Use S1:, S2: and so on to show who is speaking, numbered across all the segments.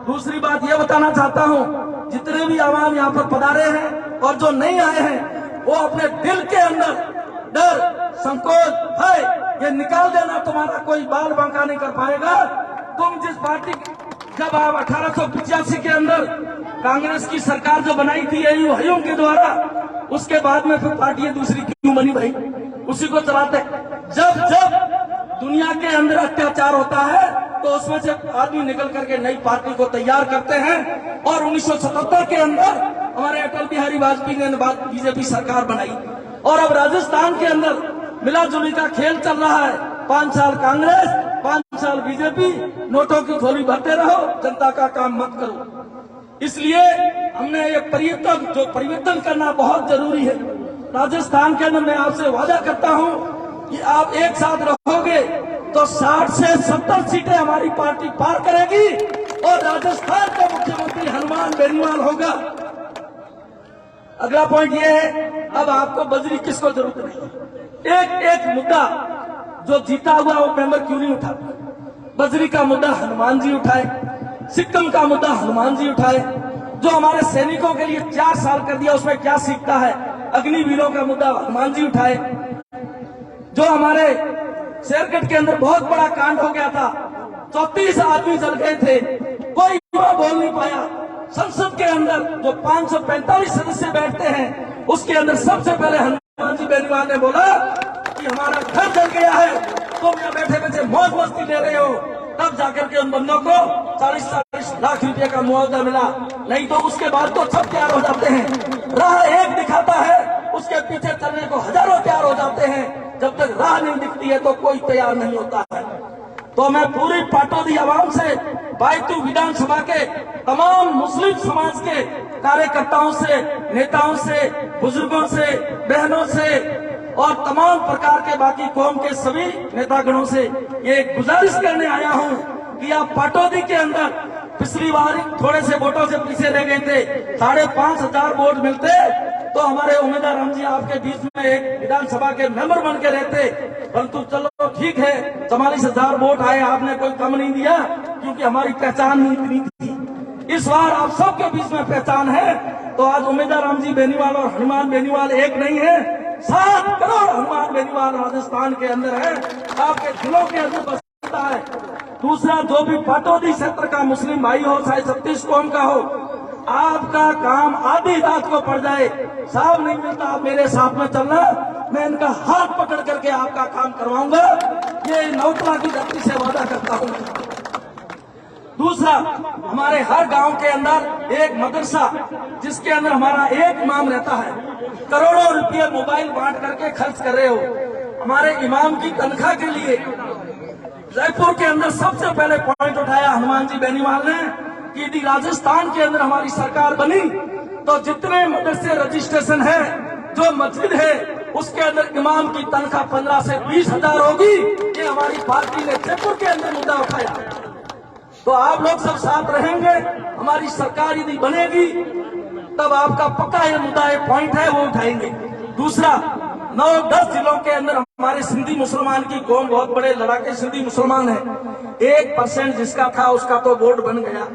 S1: दूसरी बात यह बताना चाहता हूं, जितने भी आवाम यहाँ पर पधारे हैं और जो नहीं आए हैं, वो अपने दिल के अंदर डर, संकोच, भय ये निकाल देना। तुम्हारा कोई बाल बांका नहीं कर पाएगा। तुम जिस पार्टी, जब आप 1885 के अंदर कांग्रेस की सरकार जो बनाई थी हयों के द्वारा, उसके बाद में फिर पार्टियां दूसरी क्यों बनी भाई? उसी को चलाते। जब जब दुनिया के अंदर अत्याचार होता है तो उसमें से आदमी निकल करके नई पार्टी को तैयार करते हैं। और 1977 के अंदर हमारे अटल बिहारी वाजपेयी ने बीजेपी सरकार बनाई। और अब राजस्थान के अंदर मिला जुली का खेल चल रहा है। 5 साल कांग्रेस, 5 साल बीजेपी, नोटों की झोली भरते रहो, जनता का काम मत करो। इसलिए हमने एक परिवर्तन करना बहुत जरूरी है। राजस्थान के अंदर मैं आपसे वादा करता हूं कि आप एक साथ रहोगे तो 60 से 70 सीटें हमारी पार्टी पार करेगी और राजस्थान का मुख्यमंत्री हनुमान बेनीवाल होगा। अगला पॉइंट ये है, अब आपको बजरी किसको जरूरत नहीं। एक एक मुद्दा जो जीता हुआ वो मेंबर क्यों नहीं उठा? बजरी का मुद्दा हनुमान जी उठाए, सिक्किम का मुद्दा हनुमान जी उठाए, जो हमारे सैनिकों के लिए 4 साल कर दिया उसमें क्या सीखता है, अग्निवीरों का मुद्दा हनुमान जी उठाए। जो हमारे शेरगढ़ के अंदर बहुत बड़ा कांड हो गया था, 34 आदमी जल गए थे, कोई बोल नहीं पाया। संसद के अंदर जो 545 सदस्य बैठते हैं उसके अंदर सबसे पहले हनुमान जी बेनीवाल ने बोला कि हमारा घर जल गया है, तुम यहाँ बैठे बैठे मौज मस्ती ले रहे हो। तब जाकर के उन बंदों को 40-40 लाख रुपए का मुआवजा मिला। नहीं तो उसके बाद तो सब तैयार हो जाते हैं। राह एक दिखाता है, उसके पीछे चलने को हजारों तैयार हो जाते हैं। जब तक राह नहीं दिखती है तो कोई तैयार नहीं होता है। तो मैं पूरी पाटौदी आवाम से, बायतू विधानसभा के तमाम मुस्लिम समाज के कार्यकर्ताओं से, नेताओं से, बुजुर्गों से, बहनों से और तमाम प्रकार के बाकी कौम के सभी नेतागणों से ये गुजारिश करने आया हूं कि आप पाटौदी के अंदर पिछली बार थोड़े से वोटों से पीछे रह गए थे, 5,500 वोट मिलते तो हमारे उम्मीदवार हम जी आपके बीच में एक विधानसभा के मेंबर बन के रहते। परंतु चलो ठीक है, 44,000 वोट आए, आपने कोई कम नहीं दिया क्योंकि हमारी पहचान नहीं इतनी थी। इस बार आप सबके बीच में पहचान है। तो आज उम्मीदवार राम जी बेनीवाल और हनुमान बेनीवाल एक नहीं है, 7 करोड़ हनुमान बेनीवाल राजस्थान के अंदर है, आपके दिलों के अंदर बसता है। दूसरा, जो भी पाटौदी क्षेत्र का मुस्लिम भाई हो, चाहे 36 कौम का हो, आपका काम आधी रात को पड़ जाए, साहब नहीं मिलता, आप मेरे साथ में चलना, मैं इनका हाथ पकड़ करके आपका काम करवाऊंगा। ये नौतला की धरती से वादा करता हूं। दूसरा, हमारे हर गांव के अंदर एक मदरसा जिसके अंदर हमारा एक इमाम रहता है, करोड़ों रुपये मोबाइल बांट करके खर्च कर रहे हो। हमारे इमाम की तनख्वाह के लिए जयपुर के अंदर सबसे पहले पॉइंट उठाया हनुमान जी बेनीवाल ने कि यदि राजस्थान के अंदर हमारी सरकार बनी तो जितने मदरसे रजिस्ट्रेशन है, जो मस्जिद है, उसके अंदर इमाम की तनख्वाह 15 से 20,000 होगी। ये हमारी पार्टी ने जयपुर के अंदर मुद्दा उठाया। तो आप लोग सब साथ रहेंगे, हमारी सरकार यदि बनेगी तब आपका पक्का ये मुद्दा, ये पॉइंट है, वो उठाएंगे। दूसरा, 9-10 जिलों के अंदर हमारे सिंधी मुसलमान की कौम बहुत बड़े लड़ाके सिंधी मुसलमान है। 1% जिसका था उसका तो वोट बन गया,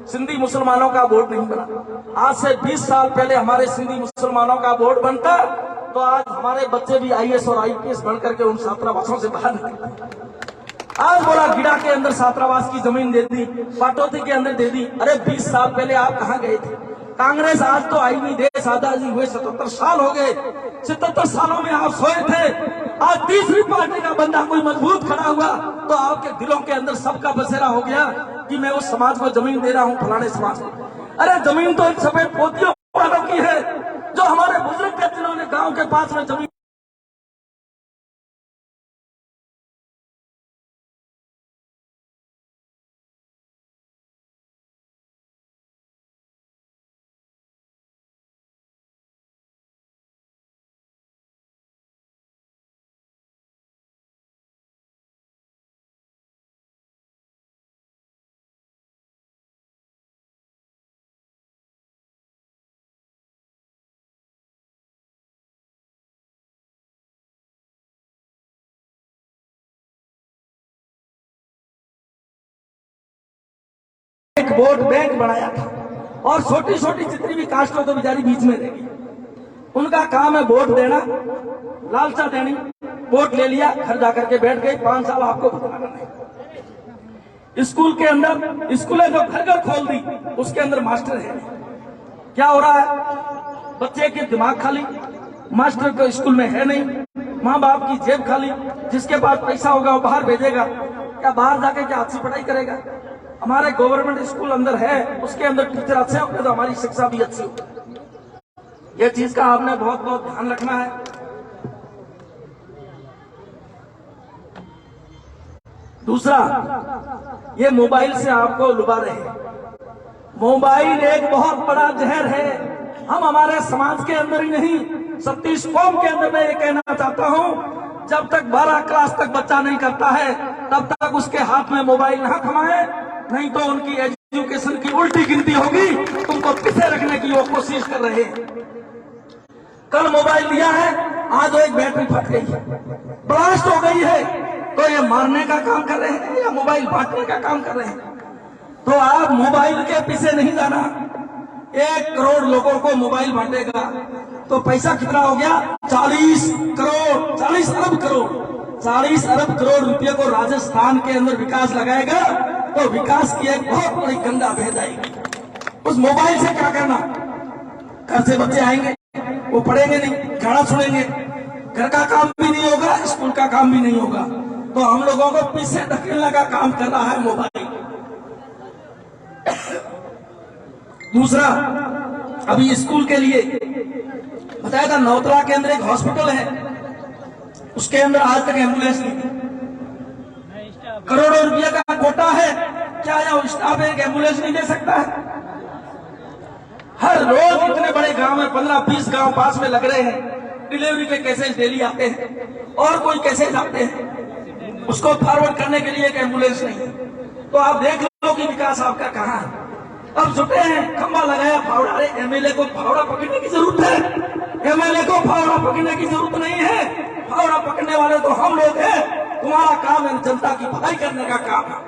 S1: सिंधी मुसलमानों का वोट नहीं बना। आज से 20 साल पहले हमारे सिंधी मुसलमानों का वोट बनता तो आज हमारे बच्चे भी IAS और IPS बनकर के उन छात्रावासों से बाहर निकलते। आज बोला गिड़ा के अंदर छात्रावास की जमीन दे दी, पाटौदी के अंदर दे दी। अरे 20 साल पहले आप कहां गए थे? कांग्रेस आज तो आई नहीं, देश आजादी हुए 77 साल हो गए। 77 सालों में आप सोए थे। आज तीसरी पार्टी का बंदा कोई मजबूत खड़ा हुआ तो आपके दिलों के अंदर सबका बसेरा हो गया कि मैं उस समाज को जमीन दे रहा हूं, फलाने समाज को। अरे जमीन तो इन सफेद पोतियों वालों की है जो हमारे बुजुर्ग के, जिन्होंने गांव के पास में जमीन एक वोट बैंक बनाया था, और छोटी छोटी जितनी भी कास्ट हो तो बेचारी बीच में रहेगी। उनका काम है वोट देना, लालचा देनी, वोट ले लिया, घर जाकर के बैठ गए, 5 साल आपको बताना नहीं। स्कूल के अंदर स्कूलें जो घर घर खोल दी, उसके अंदर मास्टर है। क्या हो रहा है? बच्चे के दिमाग खाली, मास्टर को स्कूल में है नहीं, माँ बाप की जेब खाली। जिसके पास पैसा होगा वो बाहर भेजेगा, क्या बाहर जाके क्या अच्छी पढ़ाई करेगा? हमारे गवर्नमेंट स्कूल अंदर है, उसके अंदर टीचर अच्छे होंगे तो हमारी शिक्षा भी अच्छी होगी। ये चीज का आपने बहुत बहुत ध्यान रखना है। दूसरा, ये मोबाइल से आपको लुभा रहे हैं। मोबाइल एक बहुत बड़ा जहर है। हम हमारे समाज के अंदर ही नहीं, 36 कौम के अंदर मैं ये कहना चाहता हूं, जब तक 12 क्लास तक बच्चा नहीं करता है तब तक उसके हाथ में मोबाइल ना थमाए, नहीं तो उनकी एजुकेशन की उल्टी गिनती होगी। तुमको पीछे रखने की वो कोशिश कर रहे हैं। कल मोबाइल लिया है, आज एक बैटरी फट गई है, ब्लास्ट हो गई है, तो ये मारने का काम कर रहे हैं या मोबाइल बांटने का काम कर रहे हैं? तो आप मोबाइल के पीछे नहीं जाना। 1 करोड़ लोगों को मोबाइल बांटेगा तो पैसा कितना हो गया? 40 करोड़, 40 अरब करोड़, 40 अरब करोड़ रुपये को राजस्थान के अंदर विकास लगाएगा तो विकास की एक बहुत बड़ी गंगा बह जाएगी। उस मोबाइल से क्या करना? घर से बच्चे आएंगे, वो पढ़ेंगे नहीं, गाना सुनेंगे, घर का काम भी नहीं होगा, स्कूल का काम भी नहीं होगा। तो हम लोगों को पीछे धकेलने का काम कर रहा है मोबाइल। दूसरा, अभी स्कूल के लिए बताया था, नौतला के अंदर एक हॉस्पिटल है, उसके अंदर आज तक एम्बुलेंस नहीं थी। करोड़ों रुपये का कोटा है, क्या यह स्टाफ एक एम्बुलेंस नहीं दे सकता है? हर रोज इतने बड़े गांव में 15-20 गांव पास में लग रहे हैं, डिलीवरी के केसेस डेली आते हैं, और कोई केसेस आते हैं, उसको फॉरवर्ड करने के लिए एक एम्बुलेंस नहीं है। तो आप देख लो कि विकास आपका कहाँ है। अब जुटे हैं, खंबा लगाया फावड़ा। अरे एमएलए को फावड़ा पकड़ने की जरूरत है? एमएलए को फावड़ा पकड़ने की जरूरत नहीं है। फावड़ा पकड़ने वाले तो हम लोग हैं। तुम्हारा काम है जनता की भलाई करने का काम है।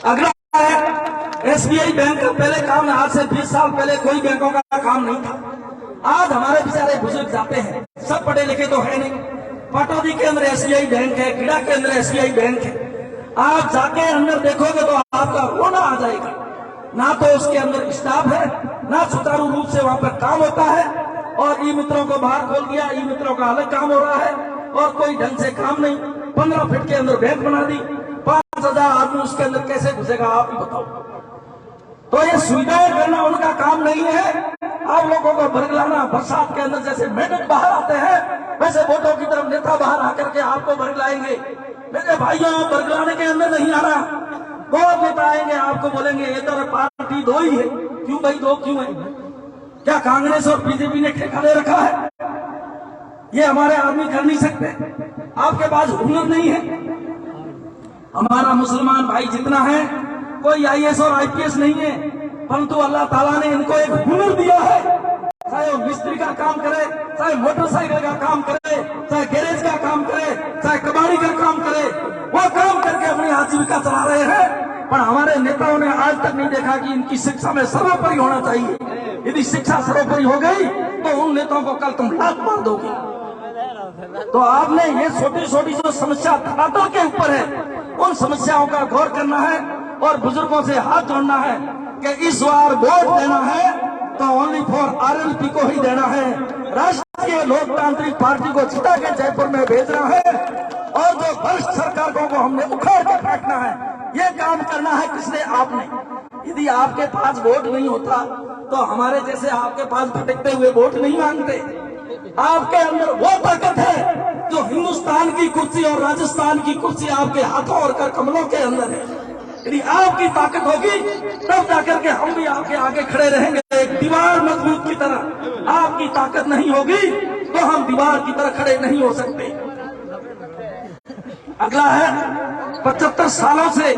S1: अगला है एसबीआई बैंक का पहले काम है, आज से 20 साल पहले कोई बैंकों का काम नहीं था। आज हमारे बेचारे बुजुर्ग जाते हैं, सब पढ़े लिखे तो है नहीं। पाटौदी के अंदर एसबीआई बैंक है, गीड़ा के अंदर एसबीआई बैंक है। आप जाके अंदर देखोगे तो आपका रोना आ जाएगा। ना तो उसके अंदर स्टाफ है, ना सुचारू रूप से वहां पर काम होता है, और ई मित्रों को बाहर खोल दिया, ई मित्रों का अलग काम हो रहा है, और कोई ढंग से काम नहीं। 15 फीट के अंदर बैंक बना दी, 5,000 आदमी उसके अंदर कैसे घुसेगा आप ही बताओ। तो ये सुविधाएं करना उनका काम नहीं है। आप लोगों को बरगलाना, बरसात के अंदर जैसे मेढक बाहर आते हैं वैसे वोटों की तरफ नेता बाहर आकर के आपको बरगलाएंगे। मेरे भाइयों, बरगलाने के अंदर नहीं आना। बहुत नेता आएंगे, आपको बोलेंगे इधर पार्टी 2 ही है। क्यों भाई 2 क्यों है? क्या कांग्रेस और बीजेपी ने ठेका दे रखा है? ये हमारे आदमी कर नहीं सकते। आपके पास हुनर नहीं है। हमारा मुसलमान भाई जितना है, कोई आईएएस और आईपीएस नहीं है, परंतु अल्लाह ताला ने इनको एक हुनर दिया है। चाहे वो मिस्त्री का काम करे, चाहे मोटरसाइकिल का काम करे, चाहे गैरेज का काम करे, चाहे कबाड़ी का काम करे, वो काम करके अपनी आजीविका चला रहे हैं। पर हमारे नेताओं ने आज तक नहीं देखा कि इनकी शिक्षा में सर्वोपरि होना चाहिए। यदि शिक्षा सर्वोपरि हो गई तो उन नेताओं को कल तुम लात मार दोगे। तो आपने ये छोटी छोटी जो समस्या धरातल के ऊपर है, उन समस्याओं का गौर करना है और बुजुर्गों से हाथ जोड़ना है कि इस बार वोट देना है तो ओनली फॉर आरएलपी को ही देना है। राष्ट्रीय लोकतांत्रिक पार्टी को जिता के जयपुर में भेजना है, और जो भ्रष्ट सरकारों को हमने उखाड़ के फेंकना है। ये काम करना है किसने? आपने। यदि आपके पास वोट नहीं होता तो हमारे जैसे आपके पास भटकते हुए वोट नहीं मांगते। आपके अंदर वो ताकत है जो हिंदुस्तान की कुर्सी और राजस्थान की कुर्सी आपके हाथों और कर कमलों के अंदर है। यदि आपकी ताकत होगी तब जाकर के हम भी आपके आगे खड़े रहेंगे, एक दीवार मजबूत की तरह। आपकी ताकत नहीं होगी तो हम दीवार की तरह खड़े नहीं हो सकते। अगला है 75 सालों से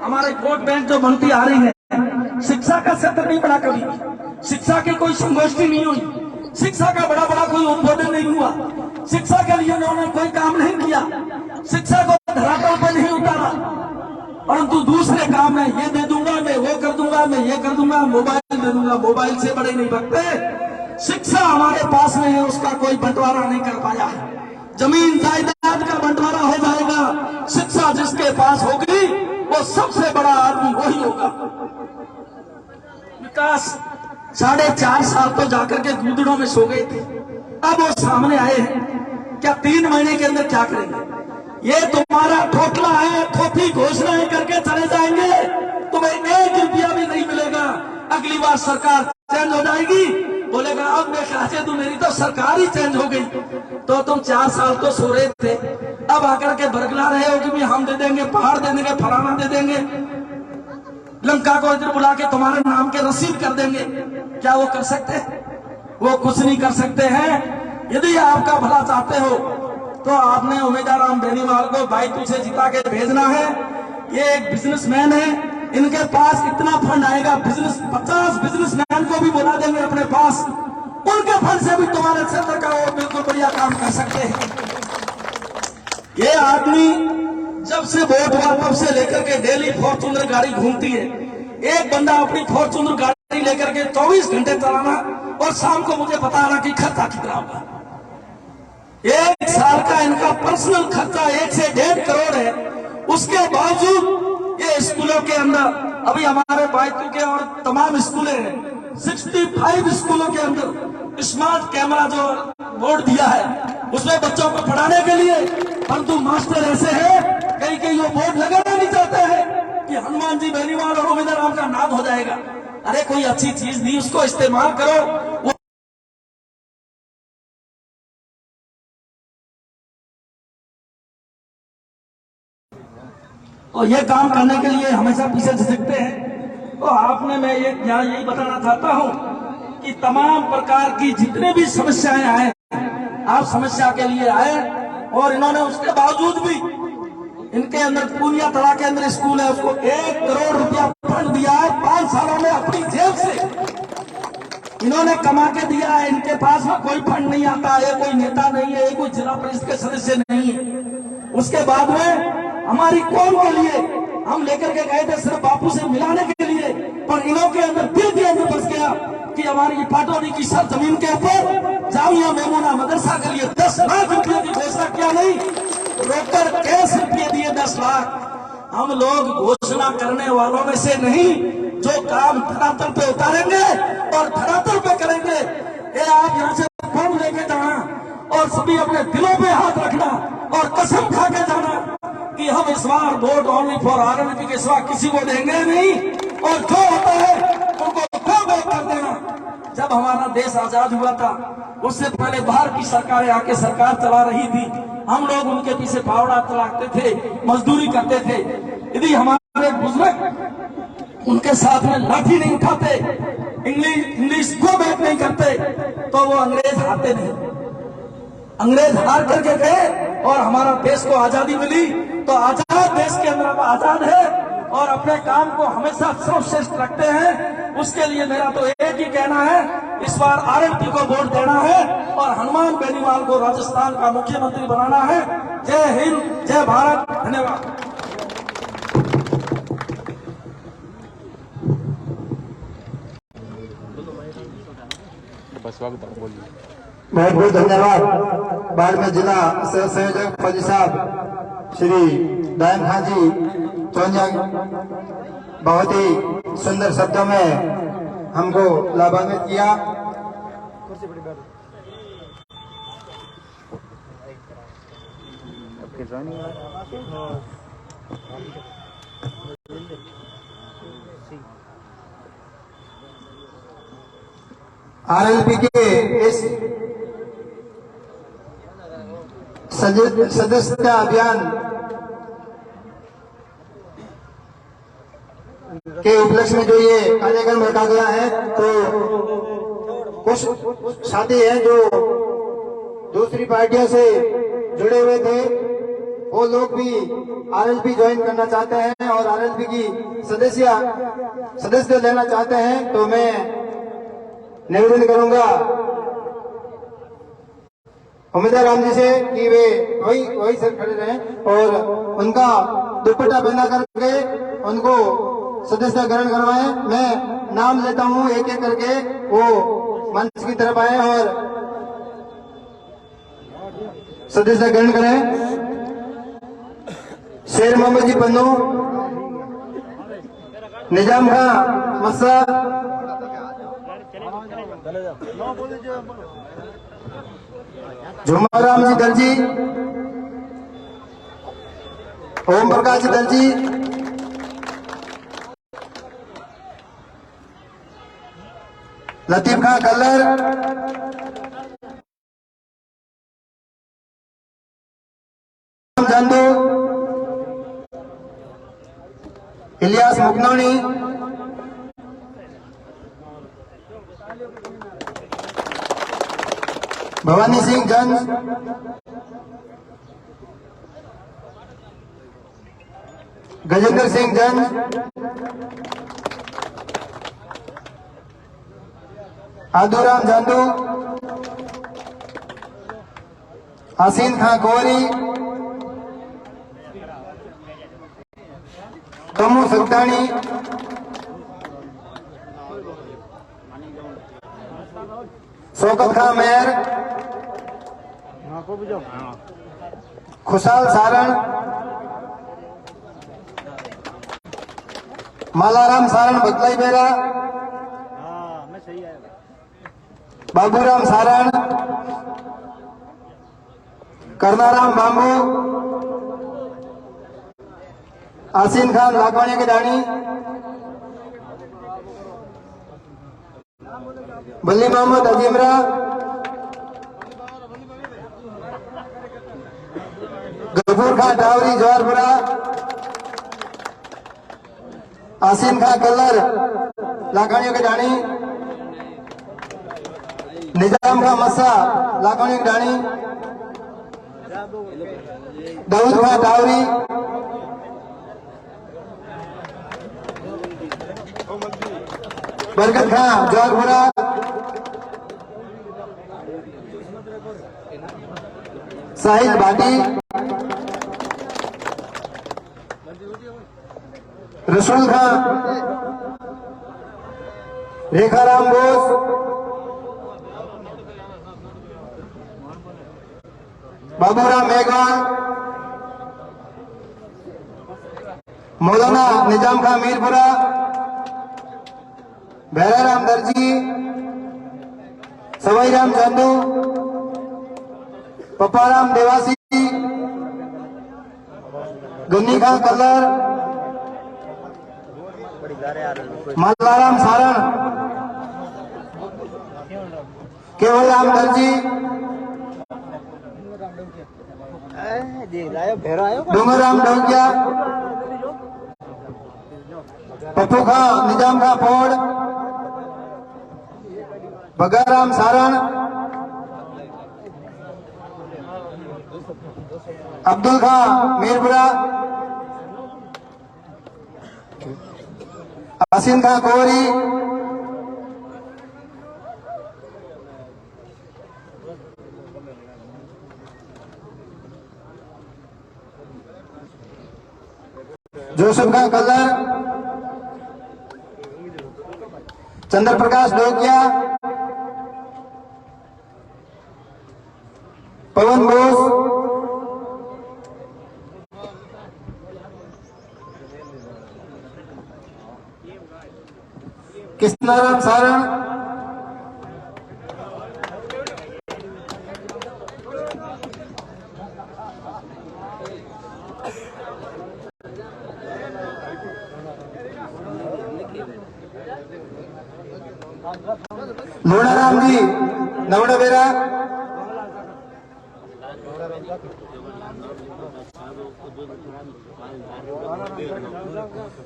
S1: हमारे वोट बैंक जो बनती आ रही है, शिक्षा का क्षेत्र नहीं बढ़ा कभी। शिक्षा की कोई संगोष्ठी नहीं हुई, शिक्षा का बड़ा बड़ा कोई उद्बोधन नहीं हुआ, शिक्षा के लिए उन्होंने कोई काम नहीं किया, शिक्षा को धरातल पर नहीं उतारा। परंतु दूसरे काम में ये दे दूंगा, मैं मैं वो कर दूंगा, मैं ये कर दूंगा, मोबाइल दे दूंगा। मोबाइल से बड़े नहीं भगते। शिक्षा हमारे पास में है, उसका कोई बंटवारा नहीं कर पाया है। जमीन जायदाद का बंटवारा हो जाएगा, शिक्षा जिसके पास होगी वो सबसे बड़ा आदमी वही होगा। विकास 4.5 साल तो जाकर के गूदड़ों में सो गए थे, अब वो सामने आए हैं। क्या 3 महीने के अंदर क्या करेंगे? ये तुम्हारा ठोकला है, थोपी घोषणाएं करके चले जाएंगे, तुम्हें 1 रुपया भी नहीं मिलेगा। अगली बार सरकार चेंज हो जाएगी, बोलेगा अब मैं खासे तू, मेरी तो सरकार ही चेंज हो गई। तो तुम 4 साल तो सो रहे थे, अब आकर के बरगला रहे हो कि भी हम दे देंगे, पहाड़ दे देंगे, फलाना दे देंगे, लंका को इधर बुला के तुम्हारे नाम के रसीद कर देंगे। क्या वो कर सकते हैं? वो कुछ नहीं कर सकते हैं। यदि आपका भला चाहते हो तो आपने उमेदवार राम बेनीवाल को बाईतू से जिता के भेजना है। ये एक बिजनेसमैन है, इनके पास इतना फंड आएगा, 50 बिजनेसमैन को भी बुला देंगे अपने पास, उनके फंड से भी तुम्हारे क्षेत्र का वो बिल्कुल बढ़िया काम कर सकते हैं। ये आदमी जब से वोट हुआ तब से लेकर के डेली फॉर्चूनर गाड़ी घूमती है। एक बंदा अपनी फॉर्चूनर गाड़ी लेकर के 24 घंटे चलाना और शाम को मुझे बताना कि खर्चा कितना होगा। 1 साल का इनका पर्सनल खर्चा 1 से 1.5 करोड़ है। उसके बावजूद ये स्कूलों के अंदर अभी हमारे बायतू के और तमाम स्कूलें हैं, 65 स्कूलों के अंदर स्मार्ट कैमरा जो बोर्ड दिया है उसमें बच्चों को पढ़ाने के लिए, परंतु मास्टर ऐसे हैं कहीं वो बोर्ड लगाना नहीं चाहते हैं कि हनुमान जी बेनीवाल और उमेदवार राम का नाम हो जाएगा। अरे कोई अच्छी चीज दी, उसको इस्तेमाल करो। और ये काम करने के लिए हमेशा पीछे झिझकते हैं। तो आपने मैं यहाँ यही बताना चाहता हूँ कि तमाम प्रकार की जितने भी समस्याएं आए, आप समस्या के लिए आए और इन्होंने उसके बावजूद भी इनके अंदर पूनिया तला के अंदर स्कूल है, उसको 1 करोड़ रुपया फंड दिया है। 5 सालों में अपनी जेब से इन्होंने कमा के दिया है। इनके पास में कोई फंड नहीं आता है, कोई नेता नहीं है, कोई जिला परिषद के सदस्य नहीं है। उसके बाद में हमारी कौम के लिए हम लेकर के गए थे सिर्फ बापू से मिलाने के लिए, पर इन्हों के अंदर दिल के अंदर बस गया कि हमारी पाटोरी की सर जमीन के ऊपर जामिया मेमूना मदरसा के लिए 10 लाख रुपये की घोषणा किया, नहीं रोकर कैश रुपये दिए 10 लाख। हम लोग घोषणा करने वालों में से नहीं, जो काम धरातल पे उतारेंगे और धरातल पे करेंगे। ये आप यहाँ से फॉर्म लेके जाना और सभी अपने दिलों पे हाथ रखना और कसम खा के जाना कि हम इस बार वोट ओनली फॉर आरएलपी के सिवा किसी को देंगे नहीं, और जो होता है उनको वोट कर देना। जब हमारा देश आजाद हुआ था उससे पहले बाहर की सरकारें आके सरकार चला रही थी, हम लोग उनके पीछे फावड़ा चलाते थे, मजदूरी करते थे। यदि हमारे बुजुर्ग उनके साथ में लाठी नहीं उठाते, इंग्लिश को बैठ नहीं करते, तो वो अंग्रेज हारते नहीं। अंग्रेज हार करके गए और हमारा देश को आजादी मिली। तो आजाद देश के अंदर हम आजाद है और अपने काम को हमेशा सर्वश्रेष्ठ रखते हैं। उसके लिए मेरा तो एक ही कहना है, इस बार आरएलपी को वोट देना है और हनुमान बेनीवाल को राजस्थान का मुख्यमंत्री बनाना है। जय हिंद, जय भारत, धन्यवाद।
S2: बहुत बहुत धन्यवाद। बाद में जिला सह संयोजक फौजी साहब श्री दायम खान जी चौंजंग बहुत ही सुंदर शब्दों में हमको लाभान्वित किया। आरएलपी के इस सदस्यता अभियान के उपलक्ष्य में जो ये कार्यक्रम रखा गया है, तो कुछ साथी हैं जो दूसरी पार्टियों से जुड़े हुए थे, वो लोग भी आरएलपी ज्वाइन करना चाहते हैं और आरएलपी की सदस्य लेना चाहते हैं। तो मैं निवेदन करूंगा उमेदवार राम जी से कि वे वही से खड़े रहें और उनका दुपट्टा पहना करके उनको सदस्यता ग्रहण करवाएं। मैं नाम लेता हूं एक एक करके, वो मंच की तरफ आए और सदस्यता ग्रहण करें। शेर मोहम्मद जी पन्नू, निजाम खां मस्सा, झुमराम जी दर्जी, ओम प्रकाश जी दर्जी, लतीफ खां कल्लर, जंदू, इलियास मुकनौनी, भवानी सिंह गंज, गजेंद्र सिंह गंज, आदूराम जांदू, हसीन खां कोहरी, कमू सत्तानी, शौकत खां मेहर, खुशाल सारण, मालाराम सारण बदलाई बेरा, बाबूराम सारण, करनाराम बांबू, आसीन खान लाखवाणी की दानी, बल्ली मोहम्मद अजीमरा, गफूर खान टावरी जवाहरपुरा, आसीन खान कल्लर लाखवाणी की दानी, निजाम खां मस्सा लाखवाणी की दानी, दाऊद खां टावरी, बरकत खां जवाहरपुरा, साहिल भाटी, रसूल खां, रेखाराम बोस, बाबूराम मेघवाल, मौलाना निजाम खां मीरपुरा, भैराराम दर्जी, सवाईराम चंदू, पप्पाराम देवासी, गन्नी खां कल्लर, मल्लाराम सारण, केवलराम दर्जी, डूंगराम डोंगिया, पप्पू खां निजाम खां फोड़, बगाराम सारण, अब्दुल खां मीरपुरा, हसीन खां कोहरी, जोसेफ खां कल्लर, चंद्र प्रकाश डोकिया, पवन बोस, कृष्णाराम सारण, लोणाराम जी नवड़ा बेरा,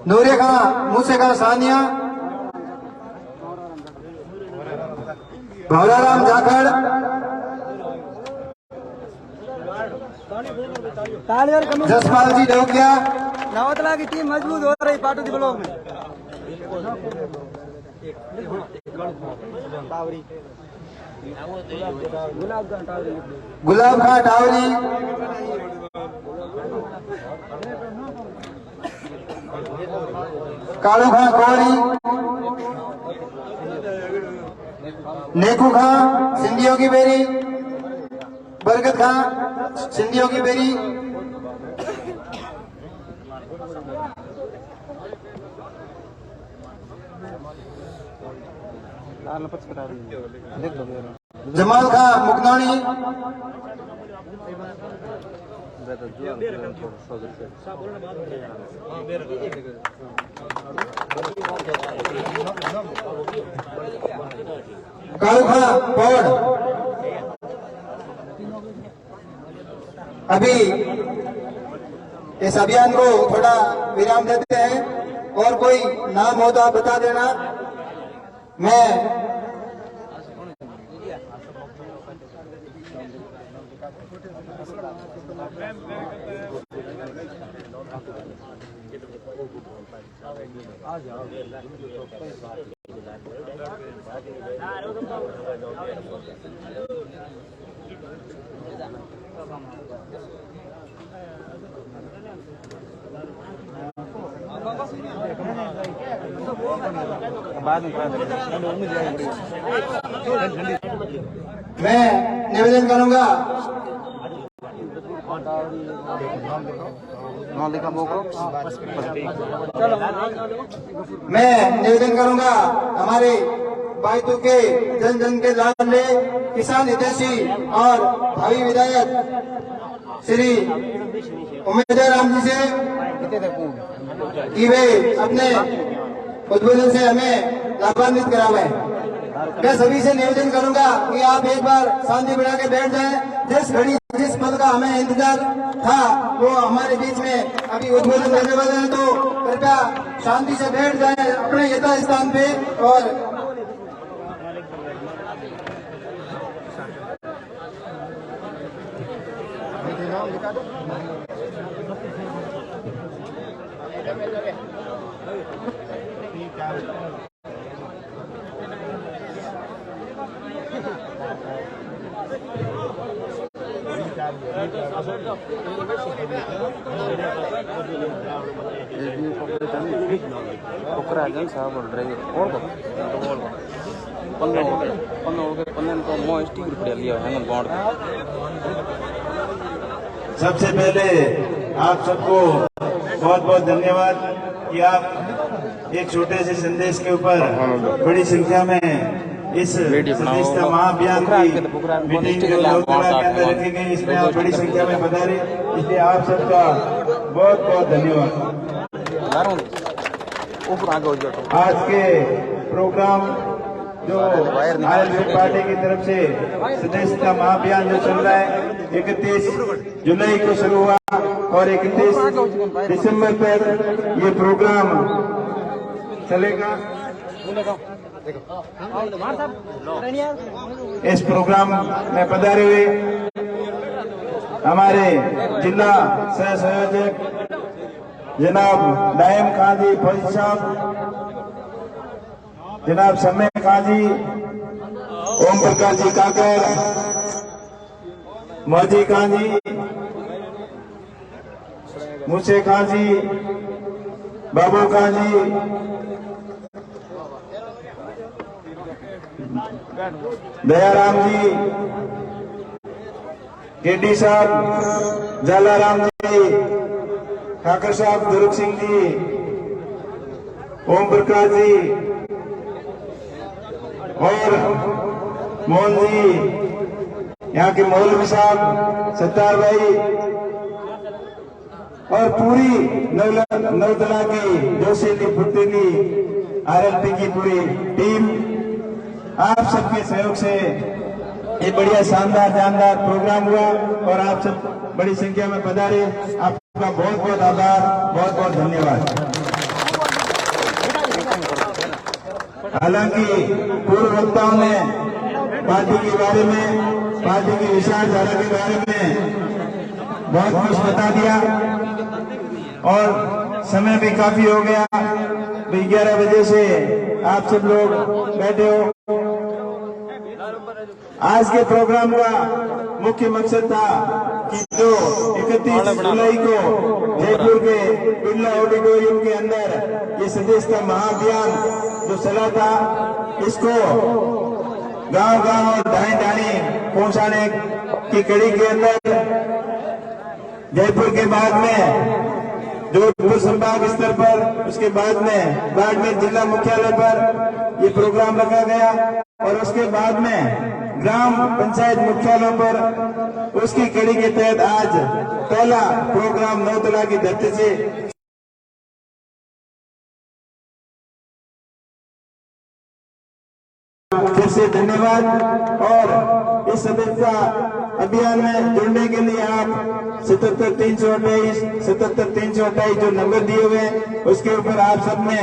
S2: नूरे खां मूसे खां सानिया, भवराराम जाखड़, जसपाल जी डोकिया,
S3: नवतला की टीम मजबूत हो रही पाटुदी ब्लॉक में।
S2: गुलाब खां टावरी, कालू खां कोहली, नेकू खां सिंधियों की बेरी, बरकत खां सिंधियों की बेरी, जमाल खां मुकनानी, कालू खां पौड़। अभी इस अभियान को थोड़ा विराम देते हैं और कोई नाम हो तो आप बता देना। मैं निवेदन करूंगा हमारे बाइतू के जन जन के लाडले किसान हितैषी और भावी विधायक श्री उमेदवार राम जी से कि वे अपने उद्बोधन से हमें लाभान्वित करावे। मैं सभी से निवेदन करूंगा कि आप एक बार शांति बढ़ा के बैठ जाएं। जिस घड़ी जिस पल का हमें इंतजार था वो हमारे बीच में अभी उद्बोधन करने वाले हैं, तो कृपया शांति से बैठ जाएं अपने यथा स्थान पे। और
S4: सबसे पहले आप सबको बहुत बहुत धन्यवाद कि आप एक छोटे से संदेश के ऊपर बड़ी संख्या में इस स्वच्छता महाअभियान की मीटिंग जो लोकसभा के अंदर रखी गई, इसमें आप बड़ी संख्या में पधारे, इसलिए आप सबका बहुत बहुत धन्यवाद। आज के प्रोग्राम जो आरएलपी पार्टी की तरफ से सदस्यता महाअभियान जो चल रहा है 31 जुलाई को शुरू हुआ और 31 दिसंबर पर ये प्रोग्राम चलेगा। इस प्रोग्राम में पधारे हुए हमारे जिला सह संयोजक जनाब नाइम खां जी फौजी साहब, जनाब समय खां जी, ओम प्रकाश जी काकर, मौजी खां जी, मूसे खां जी, बाबू खां जी, दयाराम जी, गेडी साहब, झालाराम जी, ठाकर साहब, दुर्ग सिंह जी, ओम प्रकाश जी और मोहन जी, यहाँ के मौलवी साहब, सत्तार भाई और पूरी नवदला की जोशीली फुर्तीली आरएलपी की पूरी टीम, आप सबके सहयोग से ये बढ़िया शानदार जानदार प्रोग्राम हुआ और आप सब बड़ी संख्या में पधारे। आपका बहुत बहुत आभार, बहुत बहुत धन्यवाद। हालांकि पूर्व वक्ताओं ने पार्टी के बारे में, पार्टी की विचारधारा के बारे में बहुत कुछ बता दिया और समय भी काफी हो गया। 11 बजे से आप सब लोग बैठे हो। आज के प्रोग्राम का मुख्य मकसद था कि जो 31 जुलाई को जयपुर के बिरला ऑडिटोरियम के अंदर ये सदस्यता महाअभियान जो चला था, इसको गांव-गांव और दाएं-दाएं पहुंचाने की कड़ी के अंदर जयपुर के बाद में जोधपुर संभाग स्तर पर, उसके बाद में बाड़मेर जिला मुख्यालय पर ये प्रोग्राम रखा गया और उसके बाद में ग्राम पंचायत मुख्यालयों पर उसकी कड़ी के तहत आज पहला प्रोग्राम नौतला की धरती से फिर से धन्यवाद। और इस सदस्यता अभियान में जुड़ने के लिए आप 77-328 77-328 जो नंबर दिए हुए हैं उसके ऊपर आप सबने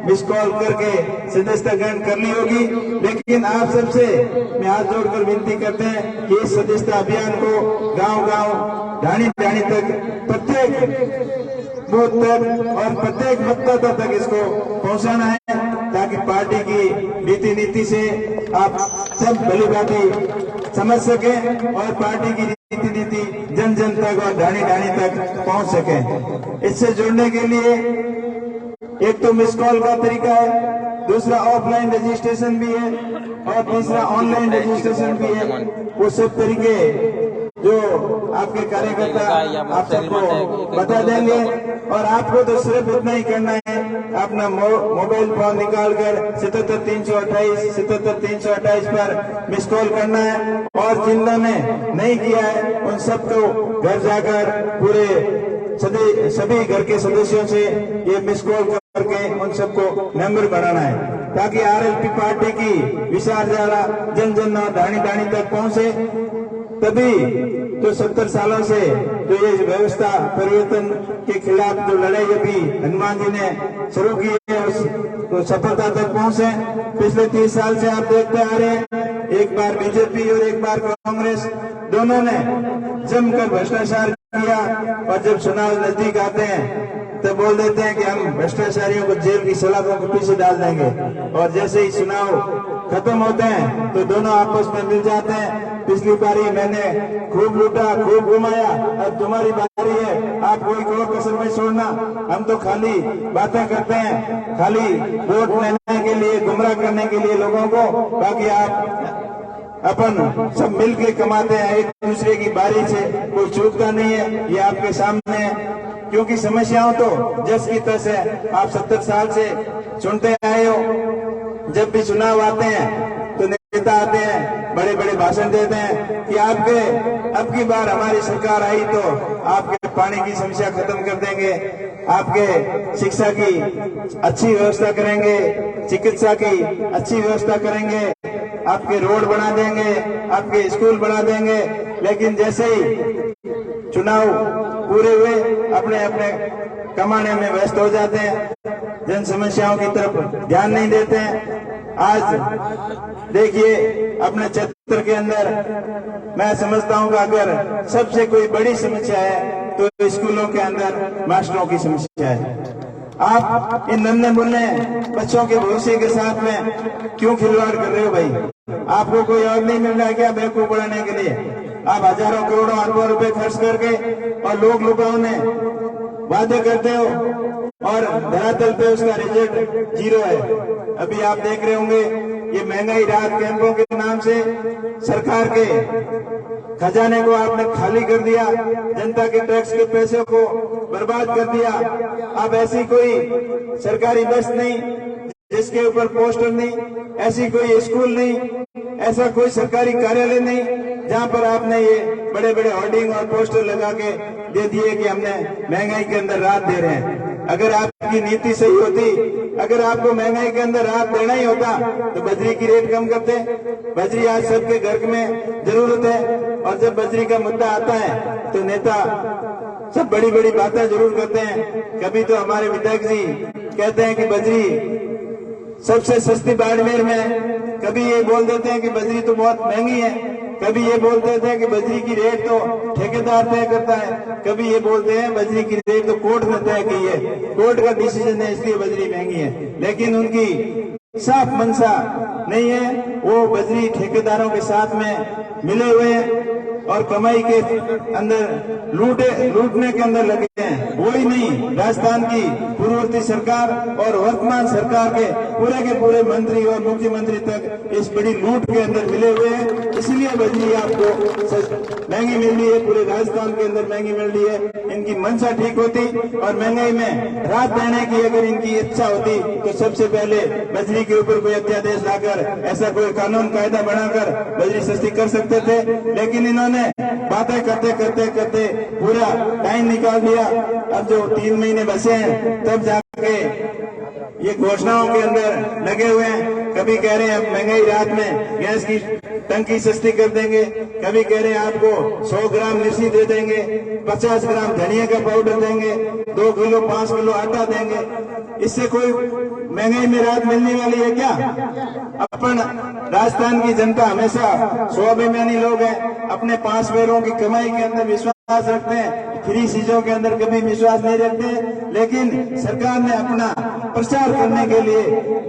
S4: मिस कॉल करके सदस्यता ग्रहण कर ली होगी। लेकिन आप सबसे मैं हाथ जोड़कर विनती करते हैं कि इस सदस्यता अभियान को गांव-गांव, ढाणी-ढाणी तक, प्रत्येक बूथ तक और प्रत्येक मतदाता तक इसको पहुंचाना है, ताकि पार्टी की नीति नीति से आप सब भलीभांति समझ सके और पार्टी की नीति नीति जन जन तक और ढाणी ढाणी तक पहुंच सके। इससे जुड़ने के लिए एक तो मिस कॉल का तरीका है, दूसरा ऑफलाइन रजिस्ट्रेशन भी है और तीसरा ऑनलाइन रजिस्ट्रेशन भी है। वो सब तरीके जो आपके कार्यकर्ता आप सबको बता देंगे और आपको तो सिर्फ इतना ही करना है, अपना मोबाइल फोन निकालकर 77-328 77-328 पर मिस कॉल करना है। और जिन्होंने नहीं किया है उन सबको घर जाकर पूरे सभी घर के सदस्यों से ये मिस कॉल करके उन सबको नंबर बनाना है, ताकि आरएलपी पार्टी की विचारधारा जन जन और ढाणी ढाणी तक पहुंचे। तभी जो 70 सालों से जो ये व्यवस्था परिवर्तन के खिलाफ जो लड़ाई अभी हनुमान जी ने शुरू की है उस तो सफलता तक पहुंचे। पिछले 30 साल से आप देखते आ रहे हैं, एक बार बीजेपी और एक बार कांग्रेस, दोनों ने जमकर भ्रष्टाचार किया और जब चुनाव नजदीक आते हैं तो बोल देते हैं कि हम भ्रष्टाचारियों को जेल की सलाखों के पीछे डाल देंगे, और जैसे ही चुनाव खत्म होते हैं तो दोनों आपस में मिल जाते हैं। पिछली बारी मैंने खूब लूटा, खूब घुमाया, अब तुम्हारी बारी है, आप कोई कसर में छोड़ना। हम तो खाली बातें करते हैं, खाली वोट लेने के लिए, गुमराह करने के लिए लोगों को, बाकी आप अपन सब मिल के कमाते हैं, एक दूसरे की बारी से कोई चूकता नहीं है। ये आपके सामने है, क्योंकि समस्याओं तो जस की तस है। आप 70 साल से सुनते आए हो, जब भी चुनाव आते हैं तो नेता आते हैं, बड़े बड़े भाषण देते हैं कि आपके अब की बार हमारी सरकार आई तो आपके पानी की समस्या खत्म कर देंगे, आपके शिक्षा की अच्छी व्यवस्था करेंगे, चिकित्सा की अच्छी व्यवस्था करेंगे, आपके रोड बना देंगे, आपके स्कूल बना देंगे। लेकिन जैसे ही चुनाव पूरे हुए अपने अपने कमाने में व्यस्त हो जाते हैं, जन समस्याओं की तरफ ध्यान नहीं देते हैं। आज देखिए अपने क्षेत्र के अंदर मैं समझता हूं कि अगर सबसे कोई बड़ी समस्या है तो स्कूलों के अंदर मास्टरों की समस्या है। आप इन नन्हे मुन्ने बच्चों के भविष्य के साथ में क्यों खिलवाड़ कर रहे हो भाई? आपको कोई और नहीं मिल रहा है क्या बेवकूफ बनाने के लिए? आप हजारों करोड़ों अरबों रुपए खर्च करके और लोग लुटाओ ने वादे करते हो और धरातल पे उसका रिजल्ट 0 है। अभी आप देख रहे होंगे ये महंगाई राहत कैंपों के नाम से सरकार के खजाने को आपने खाली कर दिया, जनता के टैक्स के पैसे को बर्बाद कर दिया। अब ऐसी कोई सरकारी बस नहीं जिसके ऊपर पोस्टर नहीं, ऐसी कोई स्कूल नहीं, ऐसा कोई सरकारी कार्यालय नहीं जहां पर आपने ये बड़े बड़े होर्डिंग और पोस्टर लगा के दे दिए कि हमने महंगाई के अंदर राहत दे रहे हैं। अगर आपकी नीति सही होती, अगर आपको महंगाई के अंदर राहत देना ही होता तो बजरी की रेट कम करते। बजरी आज सबके घर में जरूरत है, और जब बजरी का मुद्दा आता है तो नेता सब बड़ी बड़ी बातें जरूर करते हैं। कभी तो हमारे विधायक जी कहते हैं कि बजरी सबसे सस्ती बाड़मेर में, कभी ये बोल देते हैं कि बजरी तो बहुत महंगी है, कभी ये बोलते थे कि बजरी की रेट तो ठेकेदार तय करता है, कभी ये बोलते हैं बजरी की रेट तो कोर्ट ने तय की है, कोर्ट का डिसीजन है इसलिए बजरी महंगी है। लेकिन उनकी साफ मंशा नहीं है। वो बजरी ठेकेदारों के साथ में मिले हुए हैं और कमाई के अंदर लूटने के अंदर लगे हैं। वही नहीं, राजस्थान की पूर्ववर्ती सरकार और वर्तमान सरकार के पूरे मंत्री और मुख्यमंत्री तक इस बड़ी लूट के अंदर मिले हुए हैं। इसलिए बजरी आपको महंगी मिल रही है, पूरे राजस्थान के अंदर महंगी मिल रही है। इनकी मंशा ठीक होती और महंगाई में राहत देने की अगर इनकी इच्छा होती तो सबसे पहले बजरी के ऊपर कोई अध्यादेश लाकर ऐसा कोई कानून कायदा बनाकर बजरी सस्ती कर सकते थे। लेकिन इन्होंने बातें करते करते करते पूरा टाइम निकाल दिया। अब जो 3 महीने बचे हैं तब जाके ये घोषणाओं के अंदर लगे हुए हैं। कभी कह रहे हैं महंगाई रात में गैस की टंकी सस्ती कर देंगे, कभी कह रहे हैं आपको 100 ग्राम मिर्ची दे देंगे, 50 ग्राम धनिया का पाउडर देंगे, 2 किलो 5 किलो आटा देंगे। इससे कोई महंगाई में राहत मिलने वाली है क्या? अपन राजस्थान की जनता हमेशा स्वाभिमानी लोग हैं, अपने 5 पैरों की कमाई के अंदर विश्वास रखते हैं, फ्री चीजों के अंदर कभी विश्वास नहीं रखते। लेकिन सरकार ने अपना प्रचार करने के लिए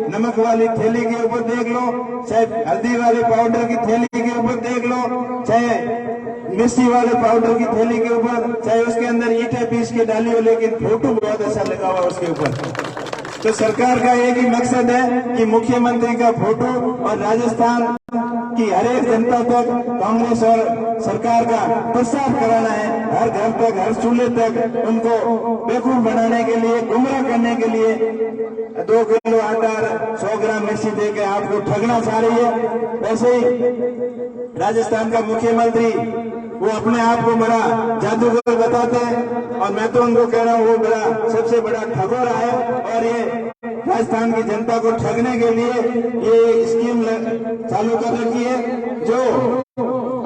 S4: नमक वाली थैली के ऊपर देख लो, चाहे हल्दी वाले पाउडर की थैली के ऊपर देख लो, चाहे मिर्ची वाले पाउडर की थैली के ऊपर, चाहे उसके अंदर ईंटें पीस के डाली हो, लेकिन फोटो बहुत अच्छा लगा हुआ उसके ऊपर। तो सरकार का एक ही मकसद है कि मुख्यमंत्री का फोटो और राजस्थान की हर एक जनता तक कांग्रेस और सरकार का प्रचार कराना है। हर घर तक, हर चूल्हे तक उनको बेवकूफ बनाने के लिए, गुमराह करने के लिए 2 किलो आटा 100 ग्राम मिर्ची देकर आपको ठगना चाह रही है। वैसे ही राजस्थान का मुख्यमंत्री वो अपने आप को बड़ा जादूगर बताते हैं और मैं तो उनको कह रहा हूँ वो बड़ा सबसे बड़ा ठगोरा है। और ये राजस्थान की जनता को ठगने के लिए ये स्कीम चालू कर रखी है, जो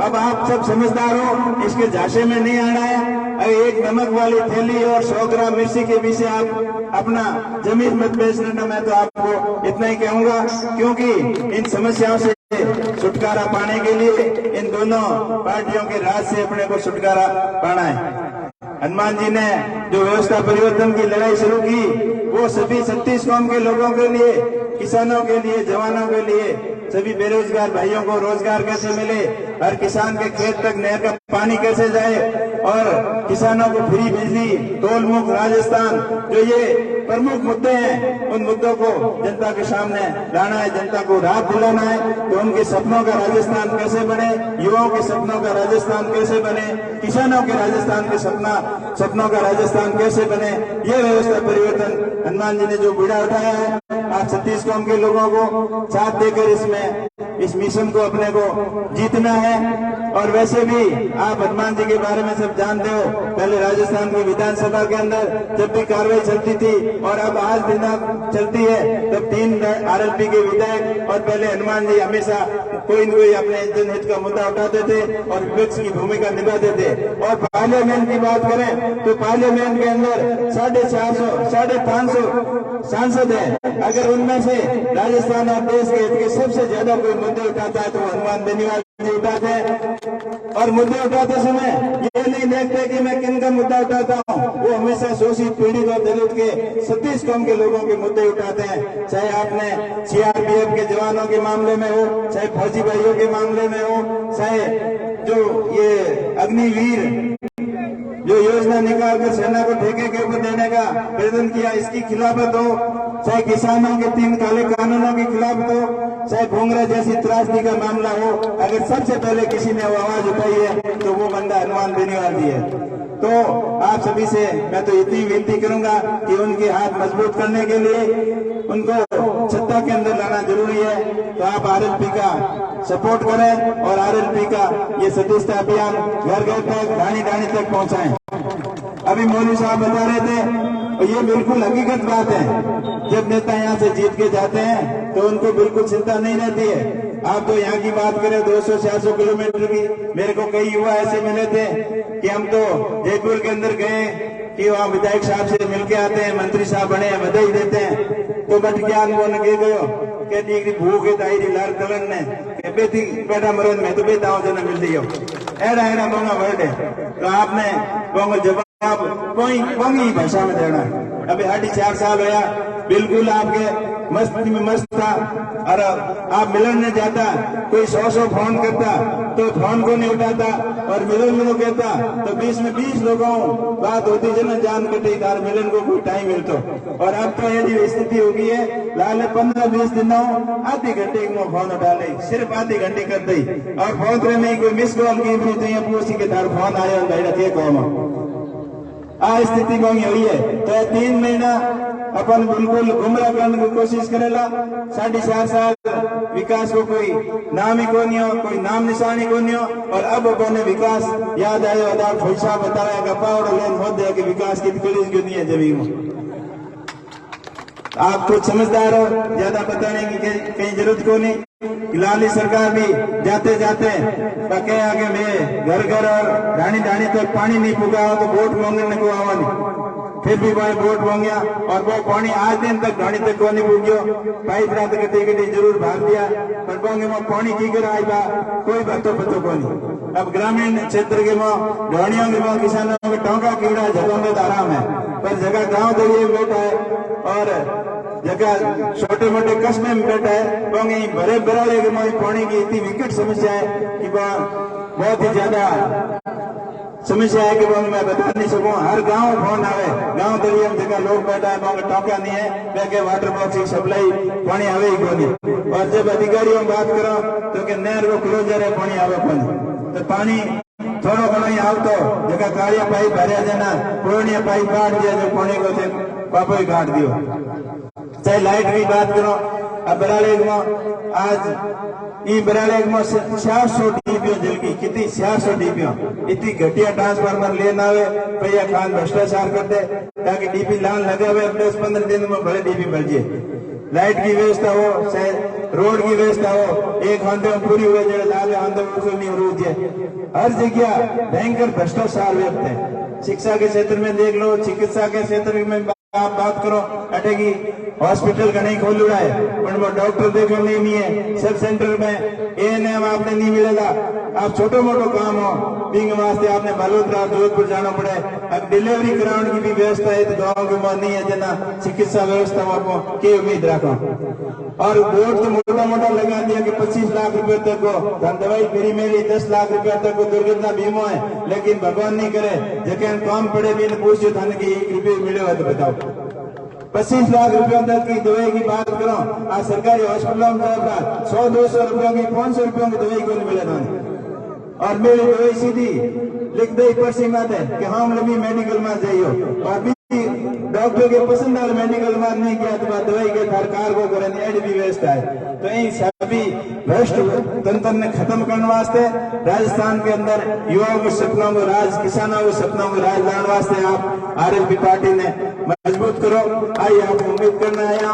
S4: अब आप सब समझदार हो, इसके झांसे में नहीं आना है। एक नमक वाली थैली और 100 ग्राम मिर्ची के पीछे आप अपना जमीन मत बेच लेना। मैं तो आपको इतना ही कहूंगा, क्योंकि इन समस्याओं से छुटकारा पाने के लिए इन दोनों पार्टियों के राज से अपने को छुटकारा पाना है। हनुमान जी ने जो व्यवस्था परिवर्तन की लड़ाई शुरू की, वो सभी 36 कौम के लोगों के लिए, किसानों के लिए, जवानों के लिए, सभी बेरोजगार भाइयों को रोजगार कैसे मिले, हर किसान के खेत तक नहर का पानी कैसे जाए और किसानों को फ्री बिजली, टोल मुक्त राजस्थान, जो ये प्रमुख मुद्दे हैं, उन मुद्दों को जनता के सामने लाना है, जनता को राहत दिलाना है। तो उनके सपनों का राजस्थान कैसे बने, युवाओं के सपनों का राजस्थान कैसे बने, किसानों के राजस्थान के सपनों का राजस्थान कैसे बने, ये व्यवस्था परिवर्तन हनुमान जी ने जो बीड़ा उठाया है, आज 36 कौम के लोगों को साथ देकर इस मिशन को अपने को जीतना है। और वैसे भी आप हनुमान जी के बारे में सब जानते हो, पहले राजस्थान की विधानसभा के अंदर जब भी कार्रवाई चलती थी और अब आज दिन चलती है, तब 3 RLP के विधायक और पहले हनुमान जी हमेशा कोई न कोई अपने जनहित का मुद्दा उठाते थे और विपक्ष की भूमिका निभाते थे। और पार्लियामेंट की बात करें तो पार्लियामेंट के अंदर 450 550 सांसद है। अगर उनमें से राजस्थान और देश के हित के सबसे ज्यादा कोई मुद्दे उठाता है तो हनुमान बेनीवाल जी उठाते हैं। और मुद्दे उठाते समय ये नहीं देखते कि मैं किन का मुद्दा उठाता हूँ, वो हमेशा शोषित, पीड़ित और दलित के 36 कौम के लोगों के मुद्दे उठाते हैं। चाहे आपने CRPF के जवानों के मामले में हो, चाहे फौजी भाइयों के मामले में हो, चाहे जो ये अग्निवीर जो योजना निकालकर सेना को ठेके के ऊपर देने का प्रयत्न किया, इसकी खिलाफत हो, चाहे किसानों के 3 काले कानूनों की खिलाफत हो, चाहे भोंगरा जैसी त्रासदी का मामला हो, अगर सबसे पहले किसी ने वो आवाज उठाई है तो वो बंदा हनुमान बेनीवाल जी है। तो आप सभी से मैं तो इतनी विनती करूंगा कि उनके हाथ मजबूत करने के लिए उनको सत्ता के अंदर लाना जरूरी है। तो आप RLP का सपोर्ट करें और RLP का ये सदस्यता अभियान घर घर तक, ढाणी ढाणी तक पहुंचाएं। अभी मौलवी साहब बता रहे थे और ये बिल्कुल हकीकत बात है, जब नेता यहाँ से जीत के जाते हैं तो उनको बिल्कुल चिंता नहीं रहती है। आप तो यहाँ की बात करें 200-400 किलोमीटर की, मेरे को कई युवा ऐसे मिले थे कि हम तो जयपुर के अंदर गए कि वहाँ विधायक साहब से मिलके आते हैं, मंत्री साहब बने हैं, बधाई देते हैं। तो बट क्या अनुभव के गयो कहती भूख है ताई लाल कलन ने बेटी बेटा मरण में तो बेटा जन्म मिल दियो एड़ा एड़ा मोंगा वर्ड है। तो आपने मोंगल जवाब कोई भाषा में देना। अभी 4.5 साल होया, बिल्कुल आपके मस्ती में मस्त था। और आप मिलन में जाता, कोई 100 फोन करता तो फोन को नहीं उठाता, और मिलन में कहता तो 20 में 20 लोगों बात होती जना जान कटी तार मिलन को कोई टाइम मिलतो। और अब तो ये स्थिति हो गई है, लाले 15-20 दिनों आधी घंटे में फोन उठा ले, सिर्फ आधी घंटे कर दी, और फोन में कोई मिस कॉल की भी तो पूछी के तार फोन आया थे कौन आ स्थिति को हुई है। तो 3 महीना अपन बिल्कुल गुमराह करने की कोशिश करेला। 4.5 साल विकास को कोई नाम ही को नहीं हो, कोई नाम निशानी को नहीं हो। और अब अपन विकास याद आयो आधार पैसा बताया गप्पा और लेन हो दे कि विकास की पुलिस क्यों नहीं है जमीन में। आप कुछ समझदार हो, ज्यादा बताने की कहीं जरूरत को नहीं। लाली सरकार भी जाते जाते पके आगे में घर घर और ढाणी ढाणी तक पानी नहीं पुगा तो वोट मांगने को आवा नहीं, फिर भी भाई वोट मांगया और वो पानी आज दिन तक ढाणी तक को नहीं पुग्यो। पाइप रात कटी जरूर भाग दिया, पर बोंगे में पानी की कर आई बा कोई बातों पतो को नहीं। अब ग्रामीण क्षेत्र के में ढाणियों के में किसानों के टोंका कीड़ा जगहों में आराम है, पर जगह गाँव दलिए बैठा है और जगह छोटे मोटे कस्बे में बैठा है। बोंगे भरे बराले के में पानी की इतनी विकट समस्या है कि बहुत ही ज्यादा समस्या है कि वो मैं बता नहीं सकूं। हर गांव फोन आवे, गांव दलिया में जगह लोग बैठा है, वहां टोका नहीं है, बैके वाटर बॉक्स की सप्लाई पानी आवे ही कोनी। और जब अधिकारियों बात करो तो कि नहर को क्लोजर है, पानी आवे पानी तो पानी थोड़ा घणो ही आवतो, जगह कालिया पाइप भरिया जाना पुरानिया पाइप काट दिया जो पानी को थे पापो ही काट दियो। चाहे लाइट की बात करो, अब बरालेग में आज ये बरालेग में 400 डीपीओ जल की, कितनी 400 डीपीओ इतनी घटिया ट्रांसफार्मर लेना आवे, भैया खान भ्रष्टाचार करते ताकि डीपी लान लगे हुए 10-15 दिन में बड़े डीपी बढ़ जाए। लाइट की व्यवस्था हो, चाहे रोड की व्यवस्था हो, एक हाथ में पूरी हुए जड़े लाल हाथ में नहीं हो रही है। हर जगह भयंकर भ्रष्टाचार व्यक्त है। शिक्षा के क्षेत्र में देख लो, चिकित्सा के क्षेत्र में आप बात करो, अटेगी हॉस्पिटल का नहीं खोल रहा है, पर वो डॉक्टर देखो नहीं है। सब सेंटर में एएनएम आपने नहीं मिलेगा। आप छोटो मोटो काम हो बिंग वास्ते आपने बालोतरा जोधपुर जाना पड़े। अब डिलीवरी कराने की भी व्यवस्था है तो गाँव के में नहीं है, जना चिकित्सा व्यवस्था आपको के उम्मीद रखो। और बोर्ड तो मोटा मोटा लगा दिया कि 25 लाख रुपए तक को धन दवाई फ्री मिली, 10 लाख रुपए तक को दुर्घटना बीमा है, लेकिन भगवान नहीं करे जगह काम पड़े भी पूछो धन की 1 रुपये मिले तो बताओ। 25 लाख रुपयों तक की दवाई की बात करो, आज सरकारी हॉस्पिटलों में 100-200 रुपयों की 500 रुपयों की दवाई को नहीं मिले था। और मेरी दवाई सीधी लिख दे पर्ची में कि हम लंबी मेडिकल में जाइयो, और भी डॉक्टर के पसंद वाले मेडिकल में नहीं किया तो दवाई के सरकार को करने भी व्यवस्था है। तो इन सभी भ्रष्ट तंत्र ने खत्म करने वास्ते राजस्थान के अंदर युवाओं के सपनों को राज, किसानों के सपनों को राज लाने वास्ते आप आरएलपी पार्टी ने मजबूत करो। आइए आप उम्मीद करना आया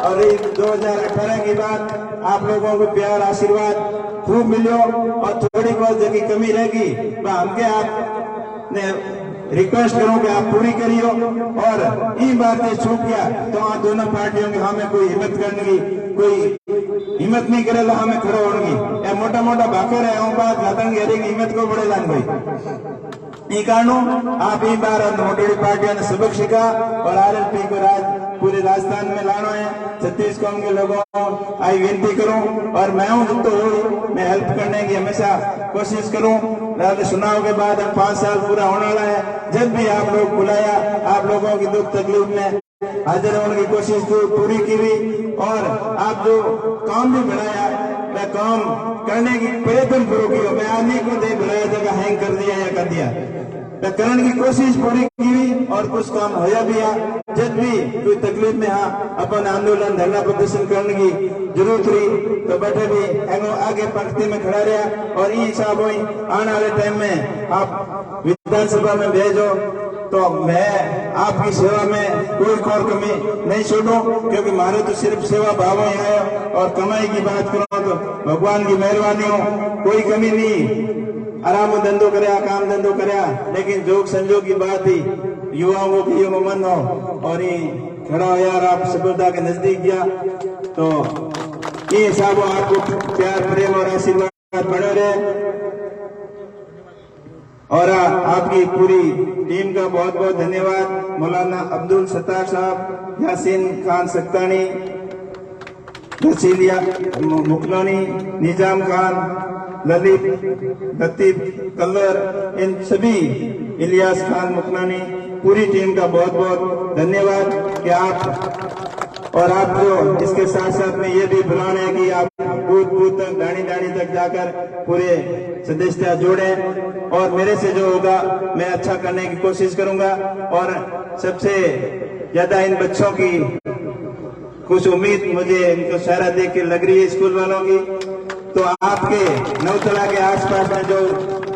S4: और 2018 की बात आप लोगों को प्यार आशीर्वाद खूब मिलो, और थोड़ी बहुत जगह कमी रहेगी तो हमके आप ने रिक्वेस्ट करूं कि आप पूरी करियो। और ये बातें छूट गया तो आप दोनों पार्टियों के हमें कोई हिम्मत करने की कोई हिम्मत नहीं करेगा, हमें खड़ो होंगी या मोटा मोटा भाकर है बात घातन की हिम्मत को बढ़ेगा भाई। ये कारणों आप ये बार मोटी पार्टियों ने सबक सीखा और आरएलपी को पूरे राजस्थान में लाना है। 36 कौम के लोगों को आई विनती करूं और मैं हूं तो मैं हेल्प करने की हमेशा कोशिश करूं। चुनाव के बाद अब 5 साल पूरा होने वाला है, जब भी आप लोग बुलाया आप लोगों की दुख तकलीफ में हाजिर होने की कोशिश पूरी की हुई, और आप जो काम भी बनाया मैं काम करने की प्रयत्न पूरा किया। मैं आदमी को दे बुलाया जगह हैंग कर दिया या कर दिया, मैं करने की कोशिश पूरी की हुई और कुछ काम होया भी है। जब भी कोई तकलीफ में अपन आंदोलन धरना प्रदर्शन करने की जरूरत रही तो बैठे भी आगे पंक्ति में खड़ा रहा। और ये हिसाब हुई आने वाले टाइम में आप विधानसभा में भेजो तो मैं आपकी सेवा में कोई और कमी नहीं छोड़ूं, क्योंकि मारे तो सिर्फ सेवा भाव ही आया। और कमाई की बात करो तो भगवान की मेहरबानी हो, कोई कमी नहीं, आराम धंधो करया काम धंधो करया, लेकिन जोग संजोग की बात ही युवाओं को ये मन हो और ये खड़ा हो यार आप सफलता के नजदीक गया तो ये हिसाब आपको प्यार प्रेम और आशीर्वाद बने रहे। और आपकी पूरी टीम का बहुत बहुत धन्यवाद। मौलाना अब्दुल सत्तार साहब, यासीन खान सख्तानी, रसीलिया, मुकलोनी, निजाम खान, ललित, लतीफ, कल्लर, इन सभी, इलियास खान मुकनानी, पूरी टीम का बहुत बहुत धन्यवाद कि आप और आपको इसके साथ साथ में ये भी बुलाना है कि आप बूथ बूथ तक दानी दानी तक जाकर पूरे सदस्यता जोड़ें और मेरे से जो होगा मैं अच्छा करने की कोशिश करूंगा। और सबसे ज्यादा इन बच्चों की कुछ उम्मीद मुझे इनको चेहरा देख के लग रही है स्कूल वालों की, तो आपके नौतला के आसपास में जो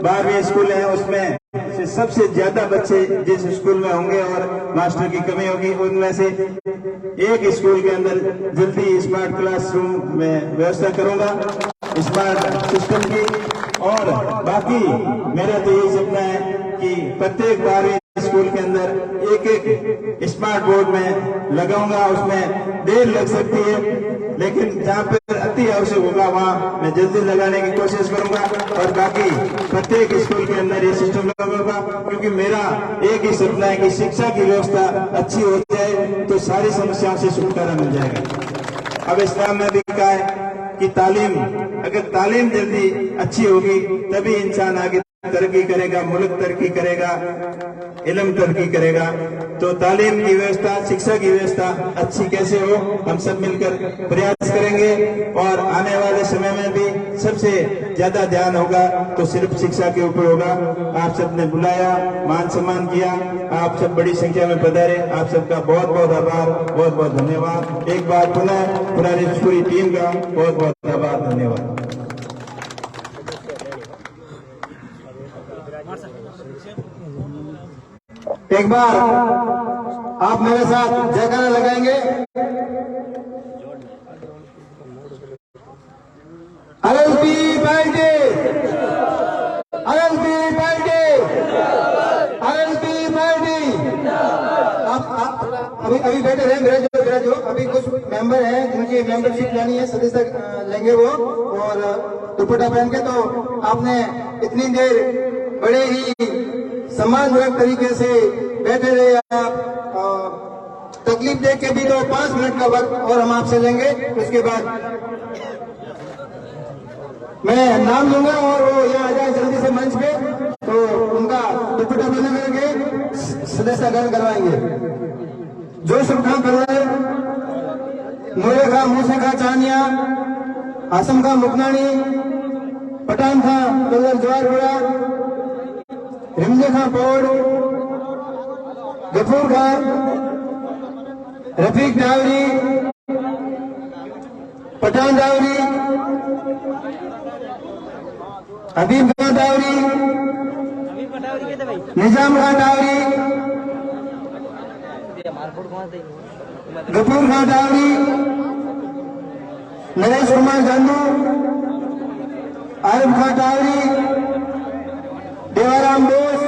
S4: 12वीं स्कूल है उसमें से सबसे ज्यादा बच्चे जिस स्कूल में होंगे और मास्टर की कमी होगी उनमें से एक स्कूल के अंदर जल्दी स्मार्ट क्लासरूम में व्यवस्था करूंगा, स्मार्ट सिस्टम की। और बाकी मेरा तो यही सपना है कि प्रत्येक 12वीं स्कूल के अंदर एक एक स्मार्ट बोर्ड में लगाऊंगा। उसमें देर लग सकती है लेकिन जहां पर अति आवश्यक होगा वहां मैं जल्दी लगाने की कोशिश करूंगा और बाकी प्रत्येक स्कूल के अंदर ये सिस्टम लगाऊंगा, क्योंकि मेरा एक ही सपना है कि शिक्षा की व्यवस्था अच्छी हो जाए तो सारी समस्याओं से छुटकारा मिल जाएगा। अब इस्लाम में भी कहा है कि तालीम, अगर तालीम जल्दी अच्छी होगी तभी इंसान आगे तरक्की करेगा, मुल्क तरक्की करेगा, इल्म तरक्की करेगा। तो तालीम की व्यवस्था, शिक्षा की व्यवस्था अच्छी कैसे हो हम सब मिलकर प्रयास करेंगे और आने वाले समय में भी सबसे ज्यादा ध्यान होगा तो सिर्फ शिक्षा के ऊपर होगा। आप सबने बुलाया, मान सम्मान किया, आप सब बड़ी संख्या में पधारे, आप सबका बहुत बहुत आभार, बहुत बहुत धन्यवाद। एक बार पुनः पूरी टीम का बहुत बहुत आभार, धन्यवाद।
S2: एक बार आप मेरे साथ जयकारा लगाएंगे। RSP party, RSP party, RSP party. आप अभी बैठे रहे, मेरा जो अभी कुछ मेंबर हैं जिनकी मेंबरशिप लेनी है, सदस्यता लेंगे वो, और दुपट्टा पहन के। तो आपने इतनी देर बड़े ही सम्मानजनक तरीके से बैठे रहे, आप तकलीफ देख के भी। तो 5 मिनट का वक्त और हम आपसे लेंगे, उसके बाद मैं नाम लूंगा और वो यहाँ आ जाए जल्दी से मंच पे, तो उनका दुपट्टा बना करके सदस्यता ग्रहण करवाएंगे। जो सुखां कलर, मोरे खां मूसे खां चानिया, आसम खां मुकनानी, पठान खां कलर जवारपुरा, रिमजे खां पौड़, गफूर खान, रफीक डावरी, पठान डावरी, हबीब खान डावरी, निजाम खान डावरी, गफूर खान डावरी, नरेश कुमार गंदू, आरिफ खान डावरी, देवाराम बोस,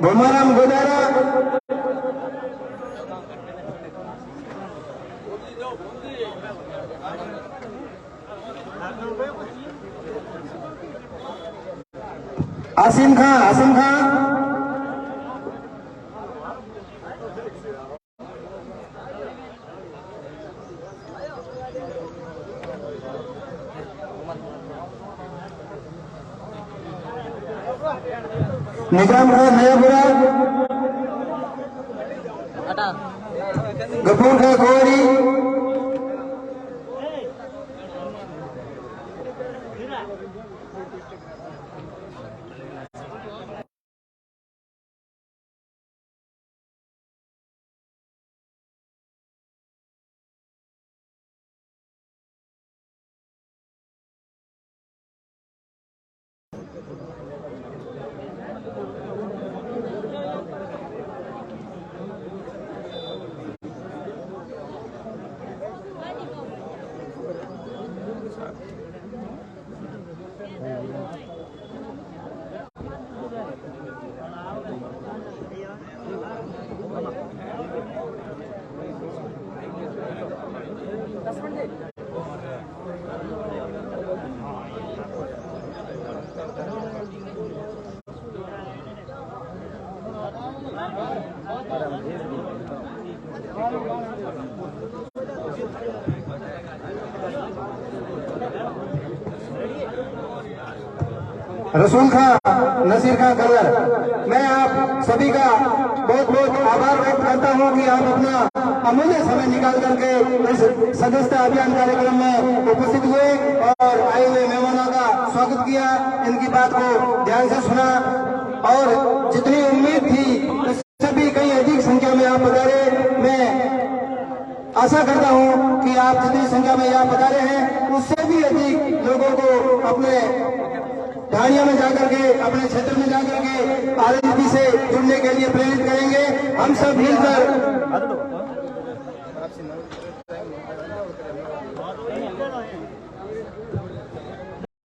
S2: भोमाराम गोदारा, आसिम खान, निजाम खान नयापुरा, गफूर खान कोरी, रसूल खां, नसीर खां कलर, मैं आप सभी का बहुत बहुत आभार व्यक्त करता हूं कि आप अपना अमूल्य समय निकाल करके इस सदस्यता अभियान कार्यक्रम में उपस्थित हुए और आए हुए मेहमानों का स्वागत किया, इनकी बात को ध्यान से सुना और जितनी उम्मीद थी उससे भी कहीं अधिक संख्या में आप पधारे। मैं आशा करता हूं कि आप जितनी संख्या में यहाँ पधारे हैं उससे भी अधिक लोगों को अपने ढाणियों में जाकर के, अपने क्षेत्र में जाकर के आरएलपी से जुड़ने के लिए प्रेरित करेंगे। हम सब मिलकर